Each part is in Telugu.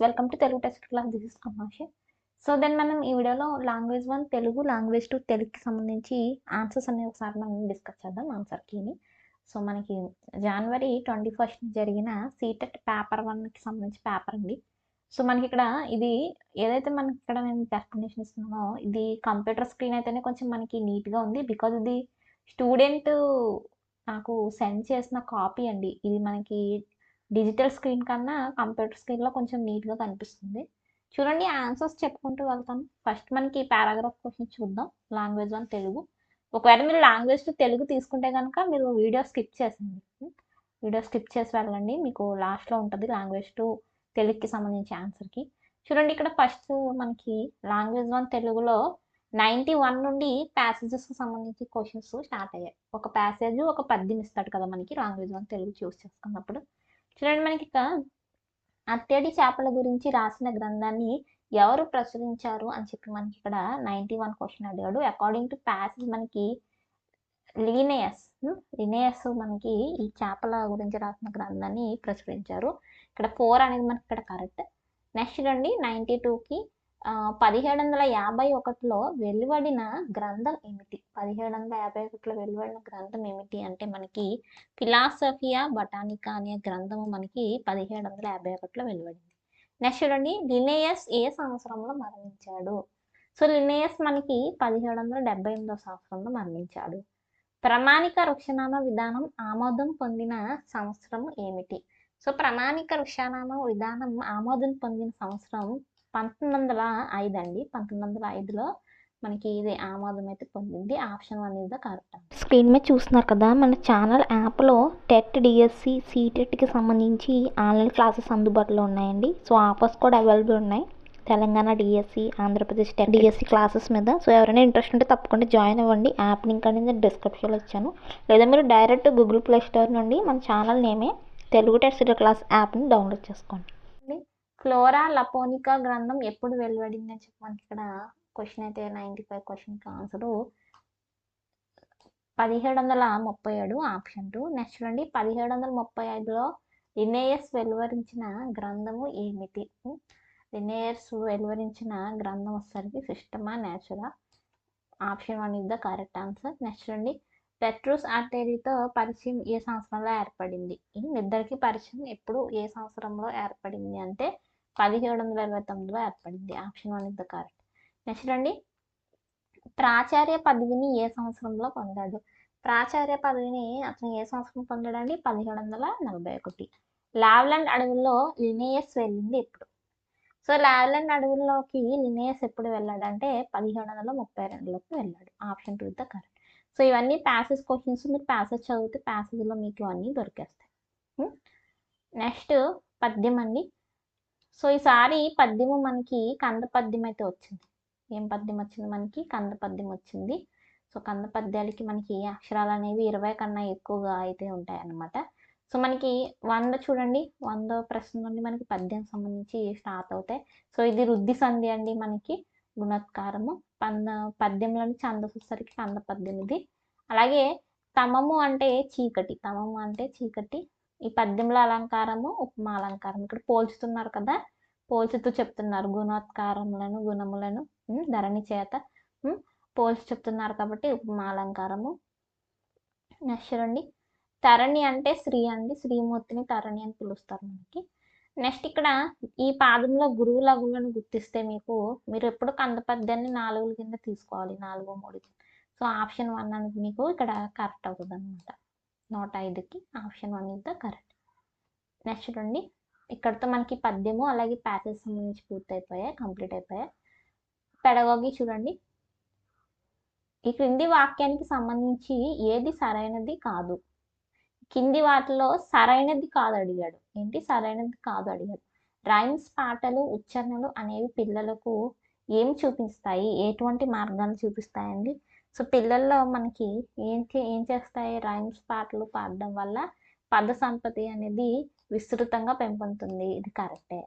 Welcome to Telugu test class. This is కమాషి. సో దెన్ మనం ఈ వీడియోలో లాంగ్వేజ్ 1 తెలుగు, లాంగ్వేజ్ 2 తెలుగుకి సంబంధించి ఆన్సర్స్ అనేవి ఒకసారి మనం డిస్కస్ చేద్దాం. ఆన్సర్ కీని. సో మనకి జనవరి 21 జరిగిన సీటెట్ పేపర్ 1కి సంబంధించి పేపర్ అండి. సో మనకి ఇక్కడ ఇది ఏదైతే మనకి ఇక్కడ నేను ఎక్స్ప్లెనేషన్ ఇస్తున్నానో ఇది కంప్యూటర్ స్క్రీన్ అయితేనే కొంచెం మనకి నీట్గా ఉంది. బికాజ్ ఇది స్టూడెంట్ నాకు సెండ్ చేసిన కాపీ అండి. ఇది మనకి డిజిటల్ స్క్రీన్ కన్నా కంప్యూటర్ స్క్రీన్లో కొంచెం నీట్గా కనిపిస్తుంది. చూడండి ఆన్సర్స్ చెప్పుకుంటూ వెళ్తాను. ఫస్ట్ మనకి పారాగ్రాఫ్ క్వశ్చన్ చూద్దాం. లాంగ్వేజ్ 1 తెలుగు. ఒకవేళ మీరు లాంగ్వేజ్ 2 తెలుగు తీసుకుంటే కనుక మీరు వీడియో స్కిప్ చేసేయండి. వీడియో స్కిప్ చేసి వెళ్ళండి. మీకు లాస్ట్లో ఉంటుంది లాంగ్వేజ్ 2 తెలుగుకి సంబంధించి ఆన్సర్కి. చూడండి ఇక్కడ ఫస్ట్ మనకి లాంగ్వేజ్ 1 తెలుగులో 91 నుండి ప్యాసేజెస్కి సంబంధించి క్వశ్చన్స్ స్టార్ట్ అయ్యాయి. ఒక ప్యాసేజ్ ఒక పద్యం ఇస్తాడు కదా మనకి లాంగ్వేజ్ 1 తెలుగు చూస్ చేసుకున్నప్పుడు. చూడండి మనకి ఇక్కడ అత్తడి చేపల గురించి రాసిన గ్రంథాన్ని ఎవరు ప్రచురించారు అని చెప్పి మనకి ఇక్కడ 91 క్వశ్చన్ అడిగాడు. అకార్డింగ్ టు ప్యాసేజ్ మనకి లినేయస్ మనకి ఈ చేపల గురించి రాసిన గ్రంథాన్ని ప్రచురించారు. ఇక్కడ 4 అనేది మనకి ఇక్కడ కరెక్ట్. నెక్స్ట్ చూడండి 92కి 1751లో వెలువడిన గ్రంథం ఏమిటి? 1751లో వెలువడిన గ్రంథం ఏమిటి అంటే మనకి ఫిలాసఫియా బటానికా అనే గ్రంథము మనకి 1751లో వెలువడింది. నెక్స్ట్ చూడండి లినేయస్ ఏ సంవత్సరంలో మరణించాడు? సో లినేయస్ మనకి 1778వ సంవత్సరంలో మరణించాడు. ప్రామాణిక వృక్షనామ విధానం ఆమోదం పొందిన సంవత్సరం ఏమిటి? సో ప్రామాణిక వృక్షనామ విధానం ఆమోదం పొందిన సంవత్సరం 1905 అండి. 1905లో మనకి ఇది ఆమోదం అయితే పొందింది. Option 1 is the correct. Screen మీద చూస్తున్నారు కదా, మన ఛానల్ యాప్లో టెట్, డిఎస్సి, సీటెట్కి సంబంధించి ఆన్లైన్ క్లాసెస్ అందుబాటులో ఉన్నాయండి. సో ఆఫర్స్ కూడా అవైలబుల్ ఉన్నాయి. Telangana DSC, Andhra Pradesh TET DSC classes మీద. సో ఎవరైనా ఇంట్రెస్ట్ ఉంటే తప్పకుండా జాయిన్ అవ్వండి. యాప్ లింక్ అనేది నేను డిస్క్రిప్షన్లో ఇచ్చాను. లేదా మీరు డైరెక్ట్ గూగుల్ ప్లే స్టోర్ నుండి మన ఛానల్ నేమే తెలుగు టెస్ట్ క్లాస్ యాప్ని డౌన్లోడ్ చేసుకోండి. ఫ్లోరా లపోనికా గ్రంథం ఎప్పుడు వెలువడింది అని చెప్పి మనకి ఇక్కడ క్వశ్చన్ అయితే 95 క్వశ్చన్కి ఆన్సరు 1737 ఆప్షన్ 2. నెక్స్ట్ చూడండి 1735లో లినేయస్ వెలువరించిన గ్రంథము ఏమిటి? లినేయస్ వెలువరించిన గ్రంథం వచ్చేసరికి Systema Naturae. Option 1 is the correct answer. Next చూడండి పెట్రూస్ ఆర్టరీతో పరిచయం ఏ సంవత్సరంలో ఏర్పడింది? ఇద్దరికి పరిచయం ఎప్పుడు ఏ సంవత్సరంలో ఏర్పడింది అంటే 1729లో ఏర్పడింది. Option 1 is the correct. Next చూడండి ప్రాచార్య పదవిని ఏ సంవత్సరంలో పొందాడు? ప్రాచార్య పదవిని అతను ఏ సంవత్సరం పొందాడండి? 1741. లావ్లాండ్ అడవుల్లో లినేయస్ వెళ్ళింది ఎప్పుడు? సో లావ్లాండ్ అడవుల్లోకి లినేయస్ ఎప్పుడు వెళ్ళాడంటే 1732లోకి వెళ్ళాడు. Option 2 is the correct. So ఇవన్నీ ప్యాసేజ్ క్వశ్చన్స్. మీరు ప్యాసేజ్ చదివితే ప్యాసేజ్లో మీకు అన్నీ దొరికేస్తాయి. నెక్స్ట్ పద్యం అండి. సో ఈసారి పద్యము మనకి కంద పద్యం అయితే వచ్చింది. ఏం పద్యం వచ్చింది? మనకి కంద పద్యం వచ్చింది. సో కంద పద్యాలకి మనకి అక్షరాలు అనేవి 20 కన్నా ఎక్కువగా అయితే ఉంటాయి అన్నమాట. సో మనకి 100 చూడండి 100 ప్రశ్న నుండి మనకి పద్యం సంబంధించి స్టార్ట్ అవుతాయి. సో ఇది వృద్ధి సంధి అండి, మనకి గుణత్కారము. పద్యంలోని ఛందస్సు వచ్చేసరికి కంద పద్యం ఇది. అలాగే తమము అంటే చీకటి. తమము అంటే చీకటి. ఈ పద్యంలో అలంకారము ఉపమా అలంకారం. ఇక్కడ పోల్చుతున్నారు కదా, పోల్చుతూ చెప్తున్నారు గుణోత్కారములను గుణములను ధరణి చేత పోల్చి చెప్తున్నారు కాబట్టి ఉపమా అలంకారము. నెక్స్ట్ చూడండి తరణి అంటే శ్రీ అండి. శ్రీమూర్తిని తరణి అని పిలుస్తారు మనకి. నెక్స్ట్ ఇక్కడ ఈ పాదంలో గురువు లఘువులను గుర్తిస్తే మీరు ఎప్పుడు కంద పద్యాన్ని 4 కింద తీసుకోవాలి, 4, 3. సో ఆప్షన్ 1 అనేది మీకు ఇక్కడ కరెక్ట్ అవుతుంది అనమాట. 105కి option 1 is the correct. Next చూడండి ఇక్కడతో మనకి పద్యము అలాగే ప్యాసేజ్ సంబంధించి పూర్తయిపోయాయి, కంప్లీట్ అయిపోయాయి. పెడగాగి చూడండి ఈ క్రింది వాక్యానికి సంబంధించి ఏది సరైనది కాదు? కింది వాటిలో సరైనది కాదు అడిగాడు. ఏంటి సరైనది కాదు అడిగాడు? రైమ్స్, పాటలు, ఉచ్చారణలు అనేవి పిల్లలకు ఏం చూపిస్తాయి? ఎటువంటి మార్గాన్ని చూపిస్తాయండి? సో పిల్లల్లో మనకి ఏం చేస్తాయి? రైమ్స్, పాటలు పాడడం వల్ల పద సంపత్తి అనేది విస్తృతంగా పెంపొందుతుంది. ఇది కరెక్టే.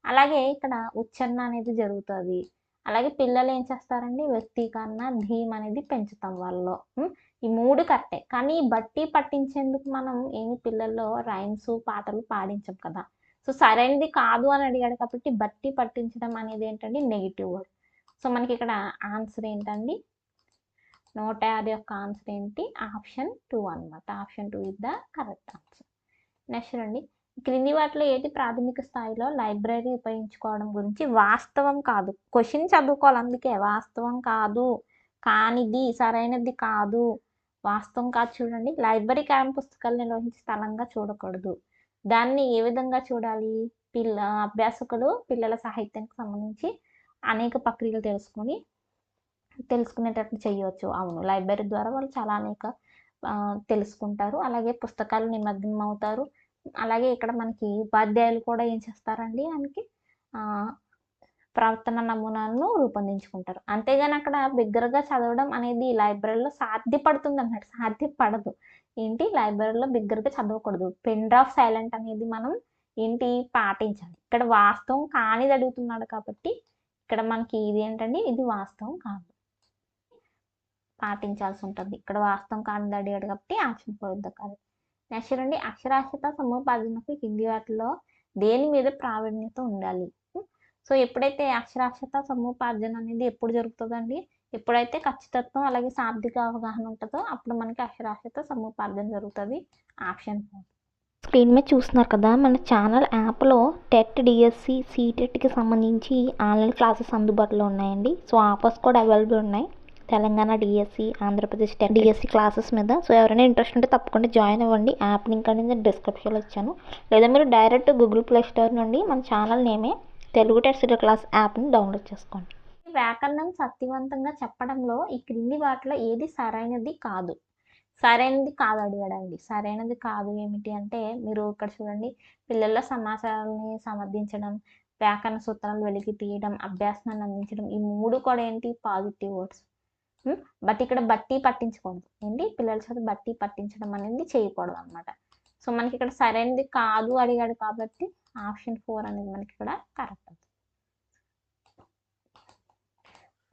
అలాగే ఇక్కడ ఉచ్చారణ అనేది జరుగుతుంది. అలాగే పిల్లలు ఏం చేస్తారండి? వ్యక్తీకరణ, ధీమ్ అనేది పెంచుతాం వాళ్ళలో. ఈ 3 కరెక్టే. కానీ బట్టి పట్టించేందుకు మనం పిల్లల్లో రైమ్స్, పాటలు పాడించం కదా. సో సరైనది కాదు అని అడిగాడు కాబట్టి బట్టి పట్టించడం అనేది ఏంటండి నెగిటివ్ వర్డ్. సో మనకి ఇక్కడ ఆన్సర్ ఏంటండి 150 యొక్క ఆన్సర్ ఏంటి ఆప్షన్ 2 అనమాట. Option 2 is the correct answer. Next అండి క్రింది వాటిలో ఏది ప్రాథమిక స్థాయిలో లైబ్రరీ ఉపయోగించుకోవడం గురించి వాస్తవం కాదు. క్వశ్చన్ చదువుకోవాలి, అందుకే వాస్తవం కాదు, కానిది, సరైనది కాదు, వాస్తవం కాదు. చూడండి, లైబ్రరీ కేవలం పుస్తకాలు నిర్వహించే స్థలంగా చూడకూడదు. దాన్ని ఏ విధంగా చూడాలి? అభ్యాసకులు పిల్లల సాహిత్యానికి సంబంధించి అనేక ప్రక్రియలు తెలుసుకునేటట్లు చేయవచ్చు. అవును, లైబ్రరీ ద్వారా వాళ్ళు చాలా అనేక తెలుసుకుంటారు. అలాగే పుస్తకాలు నిమగ్నం అవుతారు. అలాగే ఇక్కడ మనకి ఉపాధ్యాయులు కూడా ఏం చేస్తారండి ఆయనకి ప్రవర్తన నమూనాలను రూపొందించుకుంటారు. అంతేగాని అక్కడ బిగ్గరగా చదవడం అనేది లైబ్రరీలో సాధ్యపడుతుంది అన్నట్టు, సాధ్యపడదు. ఏంటి, లైబ్రరీలో బిగ్గరగా చదవకూడదు. పెన్ డ్రాప్ సైలెంట్ అనేది మనం ఏంటి పాటించాలి. ఇక్కడ వాస్తవం కానిది అడుగుతున్నాడు కాబట్టి ఇక్కడ మనకి ఇది ఏంటండి, ఇది వాస్తవం కాదు, పాటించాల్సి ఉంటుంది. ఇక్కడ వాస్తవం కానిది అడిగాడు కాబట్టి ఆప్షన్ 4 కాదు. నెక్స్ట్ రండి, అక్షరాస్యత సముపార్జనకు కింది వాటిలో దేని మీద ప్రావీణ్యత ఉండాలి? సో ఎప్పుడైతే అక్షరాస్యత సముపార్జన అనేది ఎప్పుడు జరుగుతుందండి? ఎప్పుడైతే ఖచ్చితత్వం అలాగే శాబ్దిక అవగాహన ఉంటుందో అప్పుడు మనకి అక్షరాస్యత సముపార్జన జరుగుతుంది. ఆప్షన్ 4. స్క్రీన్ మీద చూస్తున్నారు కదా, మన ఛానల్ యాప్లో టెట్, డిఎస్సి, సీటెట్కి సంబంధించి ఆన్లైన్ క్లాసెస్ అందుబాటులో ఉన్నాయండి. సో ఆఫర్స్ కూడా అవైలబుల్ ఉన్నాయి. Telangana DSC, Andhra Pradesh TET DSC classes మీద. సో ఎవరైనా ఇంట్రెస్ట్ ఉంటే తప్పకుండా జాయిన్ అవ్వండి. యాప్ లింక్ అనేది డిస్క్రిప్షన్లో ఇచ్చాను. లేదా మీరు డైరెక్ట్ గూగుల్ ప్లే స్టోర్ నుండి మన ఛానల్ నేమే తెలుగు టెట్ సిటీ క్లాస్ యాప్ని డౌన్లోడ్ చేసుకోండి. వ్యాకరణం సత్యవంతంగా చెప్పడంలో ఈ క్రింది వాటిలో ఏది సరైనది కాదు? సరైనది కాదు అడిగాడండి. సరైనది కాదు ఏమిటి అంటే, మీరు ఇక్కడ చూడండి, పిల్లల్లో సమాచారాన్ని సమర్థించడం, వ్యాకరణ సూత్రాలు వెలికి తీయడం, అభ్యాసాన్ని అందించడం, ఈ 3 కూడా ఏంటి పాజిటివ్ వర్డ్స్. బట్ ఇక్కడ బట్టి పట్టించకూడదు. ఏంటి, పిల్లల చేత బట్టి పట్టించడం అనేది చేయకూడదు అనమాట. సో మనకి ఇక్కడ సరైనది కాదు అడిగాడు కాబట్టి ఆప్షన్ 4 అనేది మనకి ఇక్కడ కరెక్ట్ అవుతుంది.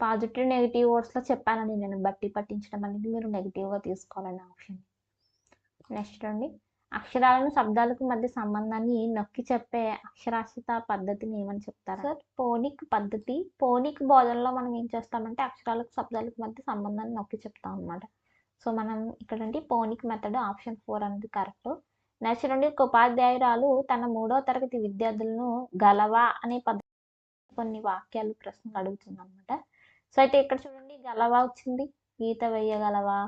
పాజిటివ్ నెగిటివ్ వర్డ్స్లో చెప్పానండి నేను, బట్టి పట్టించడం అనేది మీరు నెగిటివ్గా తీసుకోవాలని ఆప్షన్. నెక్స్ట్ అండి, అక్షరాలను శబ్దాలకు మధ్య సంబంధాన్ని నొక్కి చెప్పే అక్షరాస్యత పద్ధతిని ఏమని చెప్తారు? సార్, పోనిక్ పద్ధతి. పోనిక్ బోధనలో మనం ఏం చేస్తామంటే అక్షరాలకు శబ్దాలకు మధ్య సంబంధాన్ని నొక్కి చెప్తాం అనమాట. సో మనం ఇక్కడండి పోనిక్ మెథడ్ ఆప్షన్ 4 అనేది కరెక్ట్. నెక్స్ట్ అండి, ఒక ఉపాధ్యాయురాలు తన 3వ తరగతి విద్యార్థులను గలవా అనే పద్ధతి కొన్ని వాక్యాలు ప్రశ్నలు అడుగుతుంది అనమాట. సో అయితే ఇక్కడ చూడండి, గలవా వచ్చింది, గీత వేయగలవా.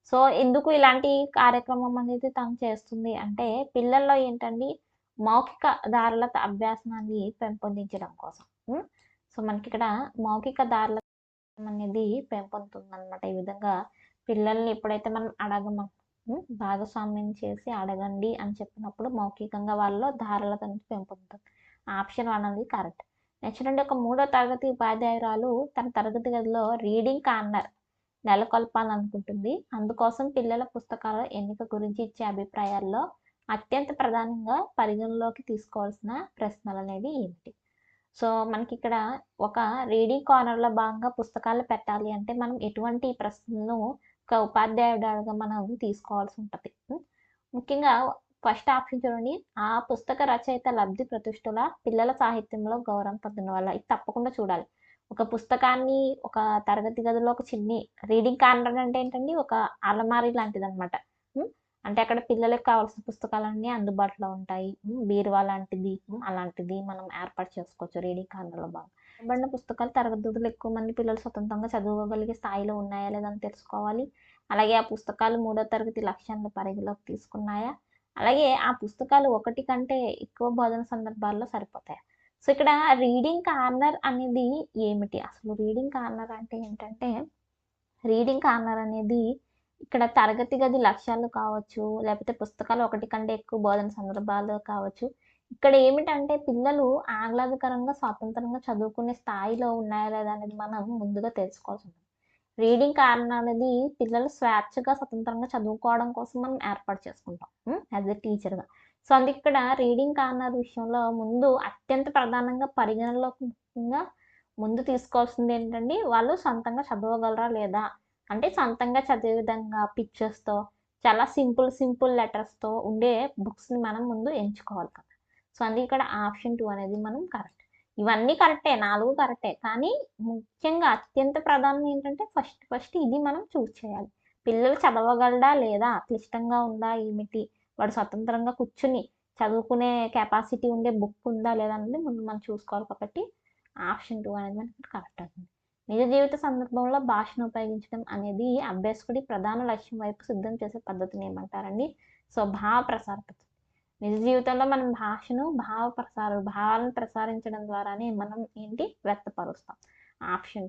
సో ఎందుకు ఇలాంటి కార్యక్రమం అనేది తను చేస్తుంది అంటే పిల్లల్లో ఏంటండి మౌఖిక దారులత అభ్యాసాన్ని పెంపొందించడం కోసం. సో మనకి ఇక్కడ మౌఖిక దారులత అనేది పెంపొందుతుంది అనమాట. ఈ విధంగా పిల్లల్ని ఎప్పుడైతే మనం భాగస్వామ్యం చేసి అడగండి అని చెప్పినప్పుడు మౌఖికంగా వాళ్ళలో దారులత అనేది పెంపొందుతుంది. ఆప్షన్ 1 అనేది కరెక్ట్. నెక్స్ట్ అంటే, ఒక 3వ తరగతి ఉపాధ్యాయురాలు తన తరగతి గదిలో రీడింగ్ కార్నర్ నెలకొల్పాలనుకుంటుంది. అందుకోసం పిల్లల పుస్తకాల ఎన్నిక గురించి ఇచ్చే అభిప్రాయాల్లో అత్యంత ప్రధానంగా పరిగణలోకి తీసుకోవాల్సిన ప్రశ్నలు అనేవి ఏమిటి? సో మనకి ఇక్కడ ఒక రీడింగ్ కార్నర్లో భాగంగా పుస్తకాలు పెట్టాలి అంటే మనం ఎటువంటి ప్రశ్నలను ఒక ఉపాధ్యాయుడిగా మనం తీసుకోవాల్సి ఉంటుంది. ముఖ్యంగా ఫస్ట్ ఆప్షన్ చూడండి, ఆ పుస్తక రచయిత లబ్ధి ప్రతిష్ఠుల పిల్లల సాహిత్యంలో గౌరవం పొందిన వల్ల. ఇది తప్పకుండా చూడాలి. ఒక పుస్తకాన్ని ఒక తరగతి గదిలో ఒక చిన్ని రీడింగ్ కార్నర్ అంటే ఏంటండి, ఒక అలమారీ లాంటిది అనమాట. అంటే అక్కడ పిల్లలకు కావాల్సిన పుస్తకాలన్నీ అందుబాటులో ఉంటాయి. బీరువా లాంటిది అలాంటిది మనం ఏర్పాటు చేసుకోవచ్చు రీడింగ్ కార్నర్లో బాగా. ఇవ్వబడిన పుస్తకాలు తరగతి గదులు ఎక్కువ మంది పిల్లలు స్వతంత్రంగా చదవగలిగే స్థాయిలో ఉన్నాయా లేదని తెలుసుకోవాలి. అలాగే ఆ పుస్తకాలు 3వ తరగతి లక్ష్యాలను పరిగణలోకి తీసుకున్నాయా, అలాగే ఆ పుస్తకాలు 1 కంటే ఎక్కువ బోధన సందర్భాల్లో సరిపోతాయి. సో ఇక్కడ రీడింగ్ కార్నర్ అనేది ఏమిటి? అసలు రీడింగ్ కార్నర్ అంటే ఏంటంటే, రీడింగ్ కార్నర్ అనేది ఇక్కడ తరగతి గది లక్ష్యాలు కావచ్చు, లేకపోతే పుస్తకాలు 1 కంటే ఎక్కువ బోధన సందర్భాలు కావచ్చు. ఇక్కడ ఏమిటంటే పిల్లలు ఆహ్లాదకరంగా స్వతంత్రంగా చదువుకునే స్థాయిలో ఉన్నాయా లేదా అనేది మనం ముందుగా తెలుసుకోవాల్సి ఉంటుంది. రీడింగ్ కార్నర్ అనేది పిల్లలు స్వేచ్ఛగా స్వతంత్రంగా చదువుకోవడం కోసం మనం ఏర్పాటు చేసుకుంటాం యాజ్ ఎ టీచర్గా. సో అందుకే ఇక్కడ రీడింగ్ కార్నర్ విషయంలో ముందు అత్యంత ప్రధానంగా పరిగణలోకి ముఖ్యంగా ముందు తీసుకోవాల్సింది ఏంటండి, వాళ్ళు సొంతంగా చదవగలరా లేదా, అంటే సొంతంగా చదివే విధంగా పిక్చర్స్తో చాలా సింపుల్ లెటర్స్తో ఉండే బుక్స్ని మనం ముందు ఎంచుకోవాలి కదా. సో అందుకే ఇక్కడ ఆప్షన్ 2 అనేది మనం కరెక్ట్. ఇవన్నీ కరెక్టే, 4 కరెక్టే. కానీ ముఖ్యంగా అత్యంత ప్రధానం ఏంటంటే ఫస్ట్ ఇది మనం చూస్ చేయాలి. పిల్లలు చదవగలడా లేదా? క్లిష్టంగా ఉందా ఏమిటి? వాడు స్వతంత్రంగా కూర్చుని చదువుకునే కెపాసిటీ ఉండే బుక్ ఉందా లేదా అనేది ముందు మనం చూసుకోవాలి. కాబట్టి ఆప్షన్ 2 అనేది మనకి కరెక్ట్ అవుతుంది. నిజ జీవిత సందర్భంలో భాషను ఉపయోగించడం అనేది అభ్యాసకుడి ప్రధాన లక్ష్యం వైపు సిద్ధం చేసే పద్ధతిని ఏమంటారండి? సో భావ ప్రసార పద్ధతి. నిజ జీవితంలో మనం భావాలను ప్రసారించడం ద్వారానే మనం వ్యక్తపరుస్తాం. ఆప్షన్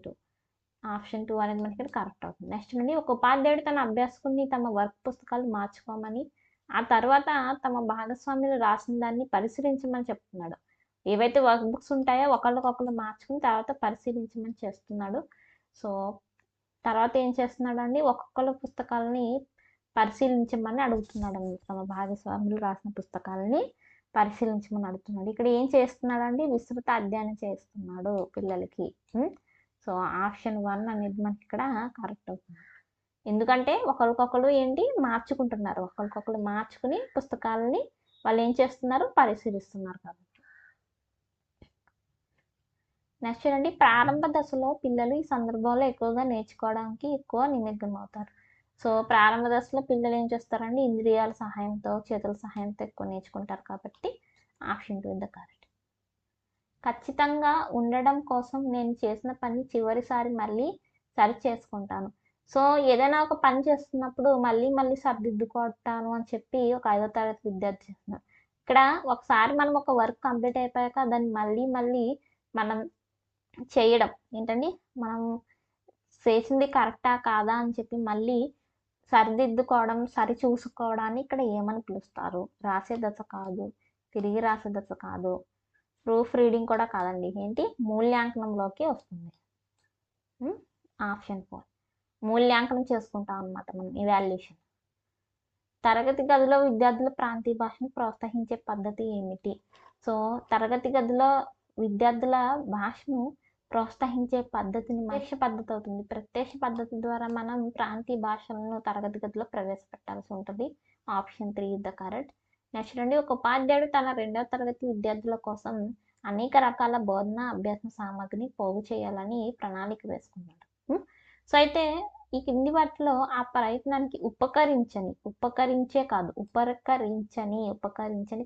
2 అనేది మనకి ఇక్కడ కరెక్ట్ అవుతుంది. నెక్స్ట్ నుండి ఒక ఉపాధ్యాయుడు తన అభ్యాసకుడిని తమ వర్క్ పుస్తకాలు మార్చుకోమని, ఆ తర్వాత తమ భాగస్వాములు రాసిన దాన్ని పరిశీలించమని చెప్తున్నాడు. ఏవైతే వర్క్ బుక్స్ ఉంటాయో ఒకళ్ళకొకళ్ళు మార్చుకుని తర్వాత పరిశీలించమని చేస్తున్నాడు. సో తర్వాత ఏం చేస్తున్నాడండి, ఒక్కొక్కళ్ళ పుస్తకాలని పరిశీలించమని అడుగుతున్నాడు అన్నమాట. తమ భాగస్వాములు రాసిన పుస్తకాలని పరిశీలించమని అడుగుతున్నాడు. ఇక్కడ ఏం చేస్తున్నాడండి, విస్తృత అధ్యయనం చేస్తున్నాడు పిల్లలకి. సో ఆప్షన్ 1 అనేది మనకి ఇక్కడ కరెక్ట్ అవుతుంది. ఎందుకంటే ఒకరికొకరు మార్చుకుంటున్నారు. ఒకరికొకరు మార్చుకుని పుస్తకాలని వాళ్ళు ఏం చేస్తున్నారు, పరిశీలిస్తున్నారు కాబట్టి. నెక్స్ట్ చూడండి, ప్రారంభ దశలో పిల్లలు ఈ సందర్భంలో ఎక్కువగా నేర్చుకోవడానికి ఎక్కువ నిమగ్నం అవుతారు. సో ప్రారంభ దశలో పిల్లలు ఏం చేస్తారండి, ఇంద్రియాల సహాయంతో చేతుల సహాయంతో ఎక్కువ నేర్చుకుంటారు కాబట్టి ఆప్షన్ 2 ద కరెక్ట్. ఖచ్చితంగా ఉండడం కోసం నేను చేసిన పని చివరిసారి మళ్ళీ సరి చేసుకుంటాను. సో ఏదైనా ఒక పని చేస్తున్నప్పుడు మళ్ళీ సరిదిద్దుకుంటాను అని చెప్పి ఒక 5వ తరగతి విద్యార్థి చేస్తున్నారు. ఇక్కడ ఒకసారి మనం ఒక వర్క్ కంప్లీట్ అయిపోయాక దాన్ని మళ్ళీ మనం చేయడం ఏంటండి, మనం చేసింది కరెక్టా కాదా అని చెప్పి మళ్ళీ సరిదిద్దుకోవడం, సరి చూసుకోవడాన్ని ఇక్కడ ఏమని పిలుస్తారు? రాసే దశ కాదు, తిరిగి రాసే దశ కాదు, ప్రూఫ్ రీడింగ్ కూడా కాదండి. మూల్యాంకనంలోకి వస్తుంది. ఆప్షన్ 4 మూల్యాంకనం చేసుకుంటాం అన్నమాట మనం, ఇవాల్యుయేషన్. తరగతి గదిలో విద్యార్థుల ప్రాంతీయ భాషను ప్రోత్సహించే పద్ధతి ఏమిటి? సో తరగతి గదిలో విద్యార్థుల భాషను ప్రోత్సహించే పద్ధతిని ప్రత్యక్ష పద్ధతి అవుతుంది. ప్రత్యక్ష పద్ధతి ద్వారా మనం ప్రాంతీయ భాషలను తరగతి గదిలో ప్రవేశపెట్టాల్సి ఉంటుంది. Option 3 the correct. నెక్స్ట్ అండి, ఒక ఉపాధ్యాయుడు తన 2వ తరగతి విద్యార్థుల కోసం అనేక రకాల బోధన అభ్యాస సామగ్రిని పోగు చేయాలని ప్రణాళిక వేసుకున్నాడు. సో అయితే ఈ కింది వాటిలో ఆ ప్రయత్నానికి ఉపకరించని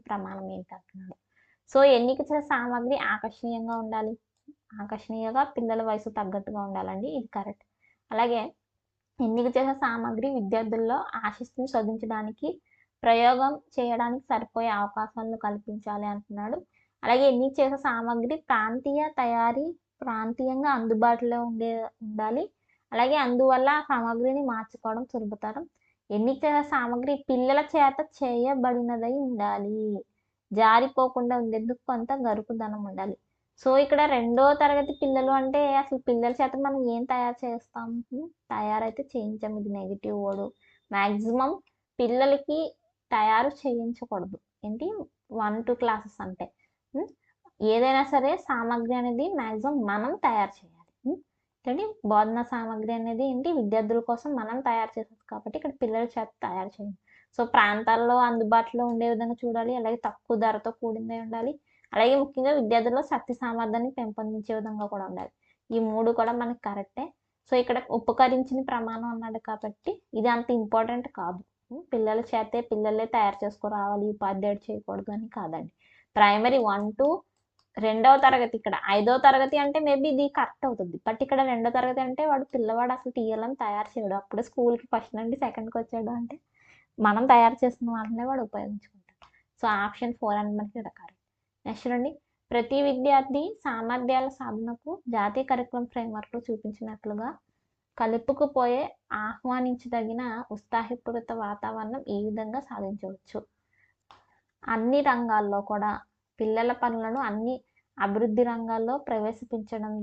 ప్రమాణం ఏంటంటున్నాడు. సో ఎన్నిక చేసే సామాగ్రి ఆకర్షణీయంగా ఉండాలి, ఆకర్షణీయంగా పిల్లల వయసు తగ్గట్టుగా ఉండాలండి, ఇది కరెక్ట్. అలాగే ఎన్నిక చేసే సామాగ్రి విద్యార్థుల్లో ఆసక్తిని శోధించడానికి, ప్రయోగం చేయడానికి సరిపోయే అవకాశాలను కల్పించాలి అంటున్నాడు. అలాగే ఎన్నిక చేసే సామాగ్రి ప్రాంతీయంగా అందుబాటులో ఉండాలి. అలాగే అందువల్ల ఆ సామాగ్రిని మార్చుకోవడం సులభతరం. ఎన్నిక చేసే సామాగ్రి పిల్లల చేత చేయబడినదై ఉండాలి, జారిపోకుండా ఉండేందుకు కొంత గరుకుదనం ఉండాలి. సో ఇక్కడ 2వ తరగతి పిల్లలు అంటే అసలు పిల్లల చేత మనం ఏం తయారు చేస్తాం, తయారైతే చేయించాం, ఇది నెగిటివ్ వర్డ్. మ్యాక్సిమం పిల్లలకి తయారు చేయించకూడదు. 1 to క్లాసెస్ అంటే ఏదైనా సరే సామాగ్రి అనేది మ్యాక్సిమం మనం తయారు చేయాలి. బోధన సామాగ్రి అనేది విద్యార్థుల కోసం మనం తయారు చేసేది కాబట్టి ఇక్కడ పిల్లల చేత తయారు చేయాలి. సో ప్రాంతాల్లో అందుబాటులో ఉండే విధంగా చూడాలి, అలాగే తక్కువ ధరతో కూడిందే ఉండాలి, అలాగే ముఖ్యంగా విద్యార్థుల్లో శక్తి సామర్థ్యాన్ని పెంపొందించే విధంగా కూడా ఉండాలి. ఈ 3 కూడా మనకి కరెక్టే. సో ఇక్కడ ఉపకరించిన ప్రమాణం అన్నాడు కాబట్టి ఇది అంత ఇంపార్టెంట్ కాదు. పిల్లల చేతే పిల్లలే తయారు చేసుకురావాలి, ఉపాధ్యాయుడు చేయకూడదు అని కాదండి. ప్రైమరీ 1 to 2వ తరగతి, ఇక్కడ 5వ తరగతి అంటే మేబీ ఇది కరెక్ట్ అవుతుంది. బట్ ఇక్కడ 2వ తరగతి అంటే పిల్లవాడు అసలు టీఎల్ఎం తయారు చేయడు, అప్పుడే స్కూల్కి ఫస్ట్ నుండి సెకండ్కి వచ్చాడు అంటే మనం తయారు చేసిన వాటినే వాడు ఉపయోగించుకుంటాడు. సో ఆప్షన్ 4 అని మనకి ఇక్కడ కరెక్ట్. నెక్స్ట్ అండి, ప్రతి విద్యార్థి సామర్థ్యాల సాధనకు జాతీయ కరికులం ఫ్రేమ్వర్క్లో చూపించినట్లుగా కలుపుకుపోయే ఆహ్వానించదగిన ఉత్సాహపూరిత వాతావరణం ఏ విధంగా సాధించవచ్చు? అన్ని రంగాల్లో కూడా పిల్లల పనులను అన్ని అభివృద్ధి రంగాల్లో ప్రదర్శించడం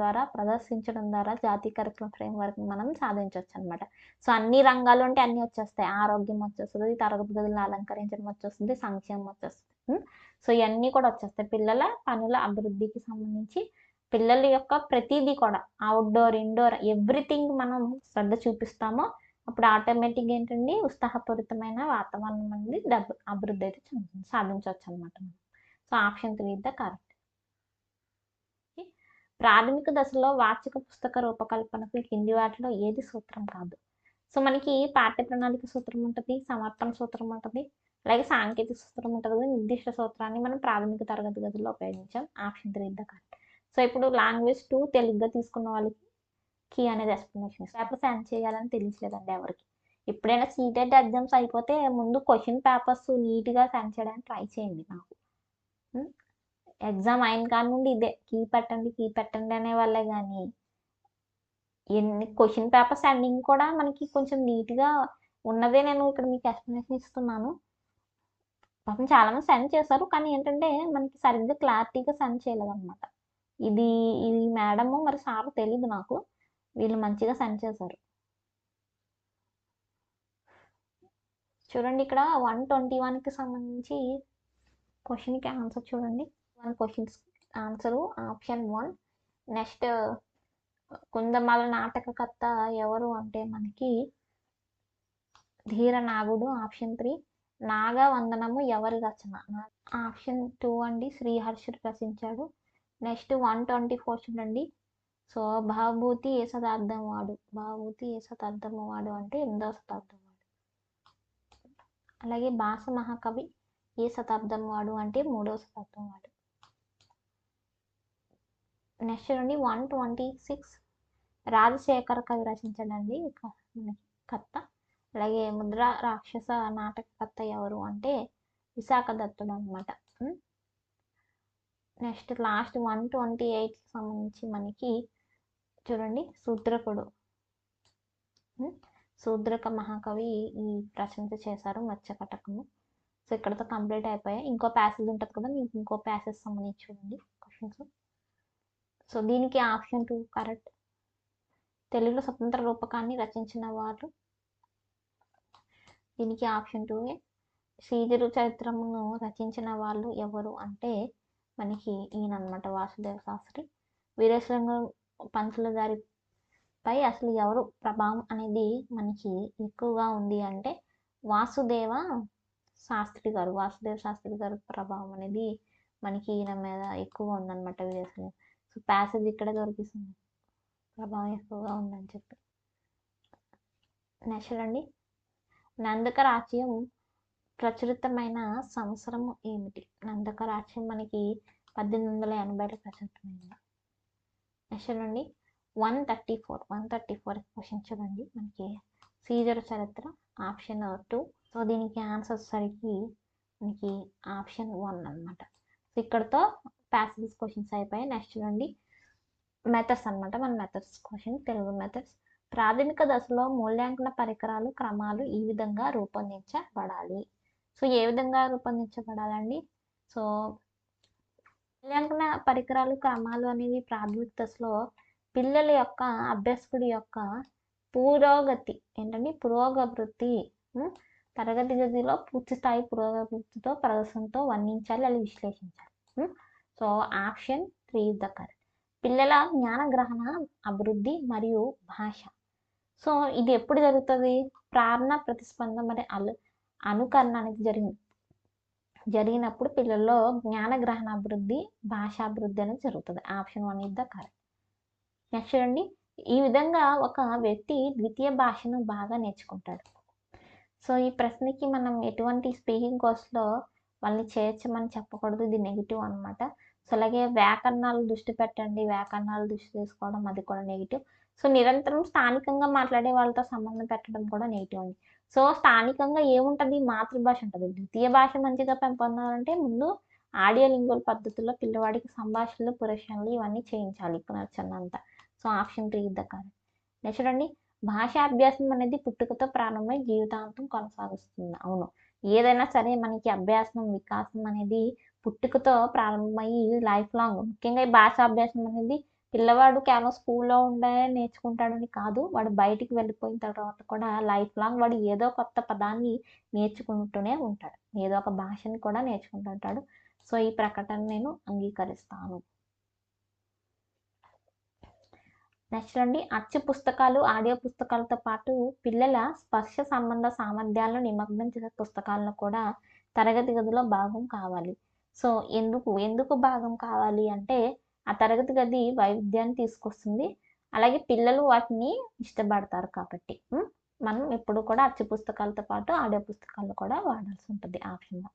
ద్వారా జాతీయ కరికులం ఫ్రేమ్వర్క్ మనం సాధించవచ్చు అనమాట. సో అన్ని రంగాలు అంటే అన్నీ వచ్చేస్తాయి. ఆరోగ్యం వచ్చేస్తుంది, తరగతి గదులను అలంకరించడం వచ్చేస్తుంది, సంక్షేమం వచ్చేస్తుంది. సో ఇవన్నీ కూడా వచ్చేస్తాయి. పిల్లల పనుల అభివృద్ధికి సంబంధించి పిల్లల యొక్క ప్రతిదీ కూడా అవుట్డోర్ ఇండోర్ ఎవ్రీథింగ్ మనం శ్రద్ధ చూపిస్తామో అప్పుడు ఆటోమేటిక్గా ఉత్సాహపూరితమైన వాతావరణం అనేది అభివృద్ధి అయితే సాధించవచ్చు అనమాట. So option 3 is the correct. ప్రాథమిక దశలో వార్షిక పుస్తక రూపకల్పనకు కింది వాటిలో ఏది సూత్రం కాదు? సో మనకి పాఠ్య ప్రణాళిక సూత్రం ఉంటుంది, సమర్పణ సూత్రం ఉంటుంది, అలాగే సాంకేతిక సూత్రం ఉంటుంది. నిర్దిష్ట సూత్రాన్ని మనం ప్రాథమిక తరగతి గదుల్లో ఉపయోగించాం. Option 3 is the correct. So ఇప్పుడు లాంగ్వేజ్ 2 తెలుగుగా తీసుకున్న వాళ్ళకి కీ అనేది ఎక్స్ప్లెనేషన్ ఇస్తాం. పేపర్ సెండ్ చేయాలని తెలియట్లేదండి ఎవరికి. ఎప్పుడైనా సీటెట్ ఎగ్జామ్స్ అయిపోతే ముందు క్వశ్చన్ పేపర్స్ నీట్గా సెండ్ చేయడానికి ట్రై చేయండి. నాకు ఎగ్జామ్ అయిన కాడ నుండి ఇదే కీ పెట్టండి అనే వాళ్ళే కానీ ఎన్ని క్వశ్చన్ పేపర్ సెండింగ్ కూడా మనకి కొంచెం నీట్గా ఉన్నదే నేను ఇక్కడ మీకు ఎక్స్ప్లెనేషన్ ఇస్తున్నాను. పాపం చాలామంది సెండ్ చేశారు, కానీ ఏంటంటే మనకి సరిగ్గా క్లారిటీగా సెండ్ చేయలేదన్నమాట. ఇది మేడము మరి సార్ తెలీదు నాకు, వీళ్ళు మంచిగా సెండ్ చేశారు. చూడండి ఇక్కడ 121కి సంబంధించి క్వశ్చన్కి ఆన్సర్ చూడండి. 1 క్వశ్చన్స్ ఆన్సరు ఆప్షన్ 1. నెక్స్ట్ కుందమాల నాటకకర్త ఎవరు అంటే మనకి ధీర నాగుడు. ఆప్షన్ 3. నాగవందనము ఎవరి రచన? ఆప్షన్ 2 అండి, శ్రీహర్షుడు రచించాడు. నెక్స్ట్ 124 చూడండి. సో భవభూతి ఏ శతాబ్దం వాడు? భవభూతి ఏ శతాబ్దం వాడు అంటే 8వ శతాబ్దం వాడు. అలాగే భాస మహాకవి ఏ శతాబ్దం వాడు అంటే 3వ శతాబ్దం వాడు. నెక్స్ట్ చూడండి 126 రాజశేఖర కవి రచించాడండి కర్త. అలాగే ముద్ర రాక్షస నాటకకర్త ఎవరు అంటే విశాఖ దత్తుడు అనమాట. నెక్స్ట్ లాస్ట్ 128కి సంబంధించి మనకి చూడండి శూద్రకుడు, శూద్రక మహాకవి ఈ రచన చేశారు మత్స్యకటకము. సో ఇక్కడతో కంప్లీట్ అయిపోయాయి. ఇంకో ప్యాసేజ్ ఉంటుంది కదా, మీకు ఇంకో ప్యాసేజ్ సంబంధించి చూడండి క్వశ్చన్స్. సో దీనికి ఆప్షన్ 2 కరెక్ట్. తెలుగులో స్వతంత్ర రూపకాన్ని రచించిన వారు, దీనికి ఆప్షన్ 2. శ్రీజరు చరిత్రమును రచించిన వాళ్ళు ఎవరు అంటే మనకి ఈయన అనమాట, వాసుదేవ శాస్త్రి. వీరేశలింగం పంతులు గారిపై అసలు ఎవరు ప్రభావం అనేది మనకి ఎక్కువగా ఉంది అంటే వాసుదేవ శాస్త్రి గారు. వాసుదేవ శాస్త్రి గారి ప్రభావం అనేది మనకి ఈయన మీద ఎక్కువగా ఉందన్నమాట వీరేశలింగం. సో ప్యాసేజ్ ఇక్కడ దొరికిస్తుంది, ప్రభావం ఎక్కువగా ఉందని చెప్పి. నెక్స్ట్ అండి నందక రాజ్యం ప్రచురితమైన సంవత్సరం ఏమిటి? నందక రాజ్యం మనకి 1880లో ప్రచురితమైంది. నెక్స్ట్ అండి 134 క్వశ్చన్ చూడండి. మనకి సీజర్ చరిత్ర ఆప్షన్ 2. సో దీనికి ఆన్సర్ వచ్చేసరికి మనకి ఆప్షన్ 1 అనమాట. సో ఇక్కడతో ప్యాసేజ్ క్వశ్చన్స్ అయిపోయాయి. నెక్స్ట్ చూడండి మెథడ్స్ అనమాట. మన మెథడ్స్ క్వశ్చన్, తెలుగు మెథడ్స్. ప్రాథమిక దశలో మూల్యాంకన పరికరాలు క్రమాలు ఈ విధంగా రూపొందించబడాలి. సో ఏ విధంగా రూపొందించబడాలండి? సో మూల్యాంకన పరికరాలు క్రమాలు అనేవి ప్రాథమిక దశలో పిల్లల యొక్క అభ్యాసకుడి యొక్క పురోగతి ఏంటండి, పురోగవృత్తి తరగతి గదిలో పూర్తి స్థాయి పురోగవృత్తితో ప్రదర్శనతో వర్ణించాలి, అది విశ్లేషించాలి. So option 3 is the correct. పిల్లల జ్ఞానగ్రహణ, అభివృద్ధి మరియు భాష. సో ఇది ఎప్పుడు జరుగుతుంది? ప్రారణ, ప్రతిస్పందన మరియు అనుకరణ అనేది జరిగినప్పుడు పిల్లల్లో జ్ఞానగ్రహణ అభివృద్ధి, భాషాభివృద్ధి అనేది జరుగుతుంది. Option 1 is the correct. Next చూడండి ఈ విధంగా ఒక వ్యక్తి ద్వితీయ భాషను బాగా నేర్చుకుంటాడు. సో ఈ ప్రశ్నకి మనం ఎటువంటి స్పీకింగ్ కోర్స్లో వాళ్ళని చేర్చమని చెప్పకూడదు, ఇది నెగిటివ్ అనమాట. సో అలాగే వ్యాకరణాలు దృష్టి పెట్టండి, వ్యాకరణాలు దృష్టి తీసుకోవడం అది కూడా నెగిటివ్. సో నిరంతరం స్థానికంగా మాట్లాడే వాళ్ళతో సంబంధం పెట్టడం కూడా నెగిటివ్ అండి. సో స్థానికంగా ఏముంటుంది? మాతృభాష ఉంటుంది. ద్వితీయ భాష మంచిగా పెంపొందాలంటే ముందు ఆడియో లింగువల్ పద్ధతిలో పిల్లవాడికి సంభాషణలు, పురషణలు ఇవన్నీ చేయించాలి పునర్చనంతా. So option 3 is the correct. Next చూడండి భాషా అభ్యాసం అనేది పుట్టుకతో ప్రారంభమై జీవితాంతం కొనసాగుతుంది. అవును, ఏదైనా సరే మనకి అభ్యాసం, వికాసం అనేది పుట్టుకతో ప్రారంభమయ్యి లైఫ్ లాంగ్. ముఖ్యంగా ఈ భాషా అభ్యాసం అనేది పిల్లవాడు కేవలం స్కూల్లో ఉండే నేర్చుకుంటాడని కాదు, వాడు బయటికి వెళ్ళిపోయిన తర్వాత కూడా లైఫ్ లాంగ్ వాడు ఏదో కొత్త పదాన్ని నేర్చుకుంటూనే ఉంటాడు, ఏదో ఒక భాషని కూడా నేర్చుకుంటుంటాడు. సో ఈ ప్రకటన నేను అంగీకరిస్తాను. నెక్స్ట్ అండి అచ్చు పుస్తకాలు, ఆడియో పుస్తకాలతో పాటు పిల్లల స్పర్శ సంబంధ సామర్థ్యాలను నిమగ్నం చేసే పుస్తకాలను కూడా తరగతి గదిలో భాగం కావాలి. సో ఎందుకు భాగం కావాలి అంటే ఆ తరగతి గది వైవిధ్యాన్ని తీసుకొస్తుంది. అలాగే పిల్లలు వాటిని ఇష్టపడతారు కాబట్టి. మనం ఎప్పుడు కూడా అచ్చు పుస్తకాలతో పాటు ఆడియో పుస్తకాలు కూడా వాడాల్సి ఉంటుంది ఆప్షన్‌గా.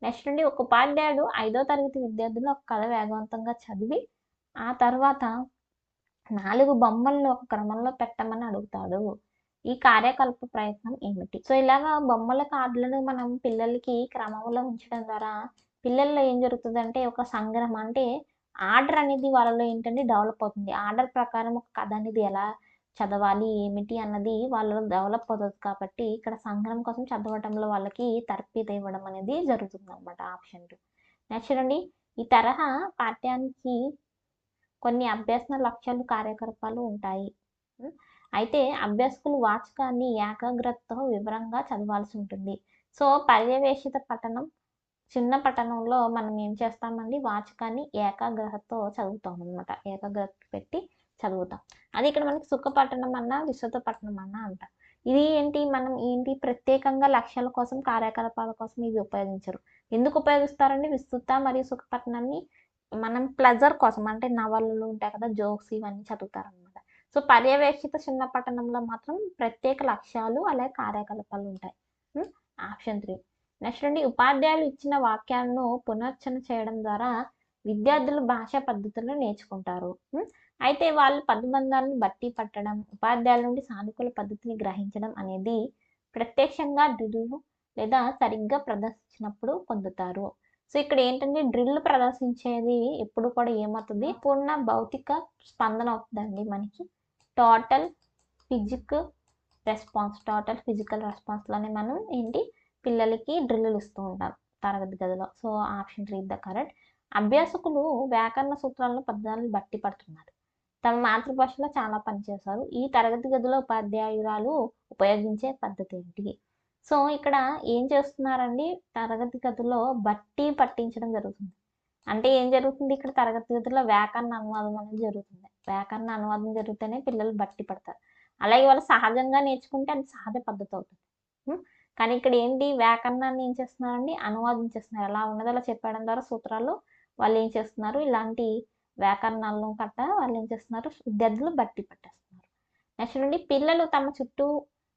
నెక్స్ట్ అండి, ఒక ఉపాధ్యాయుడు 5వ తరగతి విద్యార్థులు ఒక కథ వేగవంతంగా చదివి ఆ తర్వాత 4 బొమ్మలను ఒక క్రమంలో పెట్టమని అడుగుతాడు. ఈ కార్యకల్ప ప్రయత్నం ఏమిటి? సో, ఇలాగా బొమ్మల కార్డులను మనం పిల్లలకి క్రమంలో ఉంచడం ద్వారా పిల్లల్లో ఏం జరుగుతదంటే ఒక సంగ్రహం అంటే ఆర్డర్ అనేది వాళ్ళలో ఏంటంటే డెవలప్ అవుతుంది. ఆర్డర్ ప్రకారం ఒక కథ అనేది ఎలా చదవాలి, ఏమిటి అన్నది వాళ్ళలో డెవలప్ అవుతది కాబట్టి ఇక్కడ సంగ్రహం కోసం చదవటంలో వాళ్ళకి తర్ఫీదు ఇవ్వడం అనేది జరుగుతుందనమాట ఆప్షన్ 2. నెక్స్ట్ అండి, ఈ తరహా పాఠ్యానికి కొన్ని అభ్యసన లక్ష్యాలు, కార్యకలాపాలు ఉంటాయి. హ్మ్. అయితే అభ్యాసకులు వాచకాన్ని ఏకాగ్రతతో వివరంగా చదవాల్సి ఉంటుంది. సో, పర్యవేక్షిత పఠనం, చిన్న పఠనంలో మనం ఏం చేస్తామండి, వాచకాన్ని ఏకాగ్రతతో చదువుతామనమాట. ఏకాగ్రత పెట్టి చదువుతాం. అది ఇక్కడ మనకి సుఖ పఠనం అన్నా, విస్తృత పఠనం అన్నా అంటాం. ఇది ఏంటి, మనం ప్రత్యేకంగా లక్ష్యాల కోసం, కార్యకలాపాల కోసం ఇవి ఉపయోగించరు. ఎందుకు ఉపయోగిస్తారండి విస్తృత మరియు సుఖ పఠనాన్ని? మనం ప్లెజర్ కోసం అంటే నవలలు ఉంటాయి కదా! జోక్స్ ఇవన్నీ చదువుతారనమాట. సో, పర్యవేక్షిత చిన్న పఠనంలో మాత్రం ప్రత్యేక లక్ష్యాలు అలాగే కార్యకలాపాలు ఉంటాయి. హ్మ్. ఆప్షన్ 3. నెక్స్ట్ అండి, ఉపాధ్యాయులు ఇచ్చిన వాక్యాలను పునర్చన చేయడం ద్వారా విద్యార్థులు భాషా పద్ధతులను నేర్చుకుంటారు. అయితే వాళ్ళు పదబంధాలను బట్టి పట్టడం, ఉపాధ్యాయుల నుండి సానుకూల పద్ధతిని గ్రహించడం అనేది ప్రత్యక్షంగా డ్రిల్‌లు లేదా సరిగ్గా ప్రదర్శించినప్పుడు పొందుతారు. సో, ఇక్కడ ఏంటంటే డ్రిల్ ప్రదర్శించేది ఎప్పుడు కూడా ఏమవుతది, పూర్ణ భౌతిక స్పందన అవుతదండి మనకి. టోటల్ ఫిజిక్ టోటల్ ఫిజికల్ రెస్పాన్స్‌లని మనం పిల్లలకి డ్రిల్లులు ఇస్తూ ఉంటాం తరగతి గదిలో. So, option 3 the correct. అభ్యాసకులు వ్యాకరణ సూత్రాలను, పదాలను బట్టి పడుతున్నారు. తమ మాతృభాషలో చాలా పని చేశారు. ఈ తరగతి గదిలో ఉపాధ్యాయురాలు ఉపయోగించే పద్ధతి ఏంటి? సో, ఇక్కడ ఏం చేస్తున్నారండి, తరగతి గదిలో బట్టి పట్టించడం జరుగుతుంది. అంటే ఏం జరుగుతుంది, ఇక్కడ తరగతి గదిలో వ్యాకరణ అనువాదం అనేది జరుగుతుంది. వ్యాకరణ అనువాదం జరిగితేనే పిల్లలు బట్టి పడతారు. అలాగే వాళ్ళు సహజంగా నేర్చుకుంటే అది సహజ పద్ధతి అవుతుంది. హ్మ్. కానీ ఇక్కడ వ్యాకరణాన్ని ఏం చేస్తున్నారండి, అనువాదించేస్తున్నారు. ఎలా ఉన్నదో అలా చెప్పేయడం ద్వారా సూత్రాలు వాళ్ళు ఏం చేస్తున్నారు, ఇలాంటి వ్యాకరణాలను వాళ్ళు ఏం చేస్తున్నారు, విద్యార్థులు బట్టి పట్టేస్తున్నారు. నెక్స్ట్ నుండి, పిల్లలు తమ చుట్టూ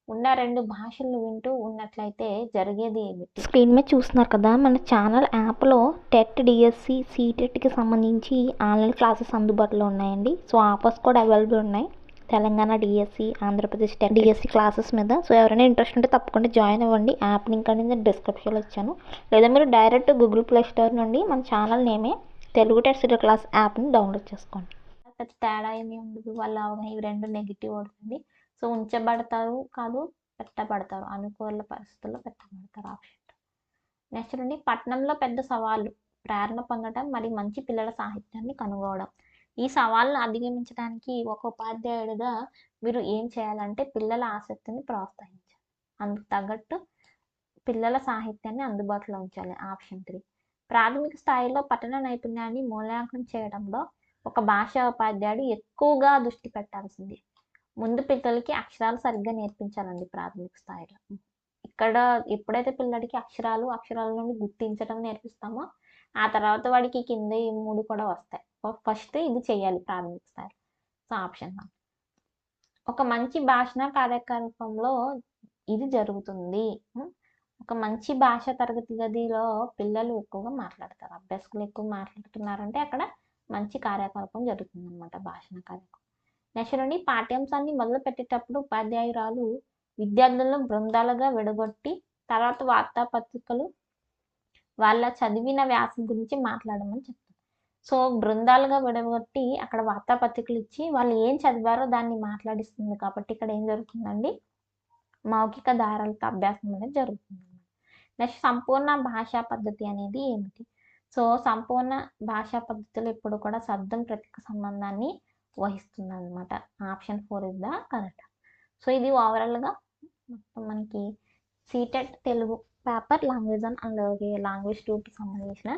ఉన్న 2 భాషలు వింటూ ఉన్నట్లయితే జరిగేది ఏమిటి? స్క్రీన్ మీద చూస్తున్నారు కదా, మన ఛానల్ యాప్లో టెట్, డిఎస్సి, సీటెట్కి సంబంధించి ఆన్లైన్ క్లాసెస్ అందుబాటులో ఉన్నాయండి. సో, ఆఫర్స్ కూడా అవైలబుల్ ఉన్నాయి. Telangana DSC, Andhra Pradesh TET, DSC classes మీద. సో, ఎవరైనా ఇంట్రెస్ట్ ఉంటే తప్పకుండా జాయిన్ అవ్వండి. యాప్ లింక్ అనేది డిస్క్రిప్షన్లో ఇచ్చాను. లేదా మీరు డైరెక్ట్ గూగుల్ ప్లే స్టోర్ నుండి మన ఛానల్ నేమే తెలుగు టెట్ సిటీ క్లాస్ యాప్ని డౌన్లోడ్ చేసుకోండి. పెద్ద తేడా ఏమీ ఉండదు. వాళ్ళ ఇవి 2 నెగెటివ్ అవుతుంది. సో, ఉంచబడతారు కాదు, పెట్టబడతారు. అనుకూల పరిస్థితుల్లో పెట్టబడతారు ఆప్షన్. నెక్స్ట్ నుండి, పట్టణంలో పెద్ద సవాళ్ళు ప్రేరణ పొందడం మరియు మంచి పిల్లల సాహిత్యాన్ని కనుగొనడం. ఈ సవాళ్ళను అధిగమించడానికి ఒక ఉపాధ్యాయుడిగా మీరు ఏం చేయాలంటే పిల్లల ఆసక్తిని ప్రోత్సహించాలి. అందుకు తగ్గట్టు పిల్లల సాహిత్యాన్ని అందుబాటులో ఉంచాలి. ఆప్షన్ 3. ప్రాథమిక స్థాయిలో పఠన నైపుణ్యాన్ని మూల్యాంకనం చేయడంలో ఒక భాషా ఉపాధ్యాయుడు ఎక్కువగా దృష్టి పెట్టాల్సింది. ముందు పిల్లలకి అక్షరాలు సరిగ్గా నేర్పించాలండి ప్రాథమిక స్థాయిలో. ఇక్కడ ఎప్పుడైతే పిల్లడికి అక్షరాల నుండి గుర్తించడం నేర్పిస్తామో, ఆ తర్వాత వాడికి కింద ఈ 3 కూడా వస్తాయి. ఫస్ట్ ఇది చేయాలి ప్రాథమిక స్థాయిలో. So, option 1. ఒక మంచి భాషణ కార్యకలాపంలో ఇది జరుగుతుంది. ఒక మంచి భాష తరగతి గదిలో పిల్లలు ఎక్కువగా మాట్లాడతారు. అభ్యాసకులు ఎక్కువ మాట్లాడుతున్నారంటే అక్కడ మంచి కార్యకలాపం జరుగుతుందనమాట, భాషణ కార్యక్రమం. నెక్స్ట్ నుండి, పాఠ్యాంశాన్ని మొదలుపెట్టేటప్పుడు ఉపాధ్యాయురాలు విద్యార్థులను బృందాలుగా విడగొట్టి తర్వాత వార్తాపత్రికలు వాళ్ళ చదివిన వ్యాసం గురించి మాట్లాడమని చెప్తారు. సో, బృందాలుగా విడగొట్టి అక్కడ వార్తాపత్రికలు ఇచ్చి వాళ్ళు ఏం చదివారో దాన్ని మాట్లాడిస్తుంది కాబట్టి ఇక్కడ ఏం జరుగుతుందండి, మౌఖిక ధారాలతో అభ్యాసం అనేది జరుగుతుంది. నెక్స్ట్, సంపూర్ణ భాషా పద్ధతి అనేది ఏమిటి? సో, సంపూర్ణ భాషా పద్ధతిలో ఎప్పుడు కూడా శబ్దం ప్రతీక సంబంధాన్ని వహిస్తుందన్నమాట. Option 4 is the correct. So, ఇది ఓవరాల్‌గా మొత్తం మనకి సీటెట్ తెలుగు పేపర్ లాంగ్వేజ్ 1 అలాగే లాంగ్వేజ్ 2కి సంబంధించిన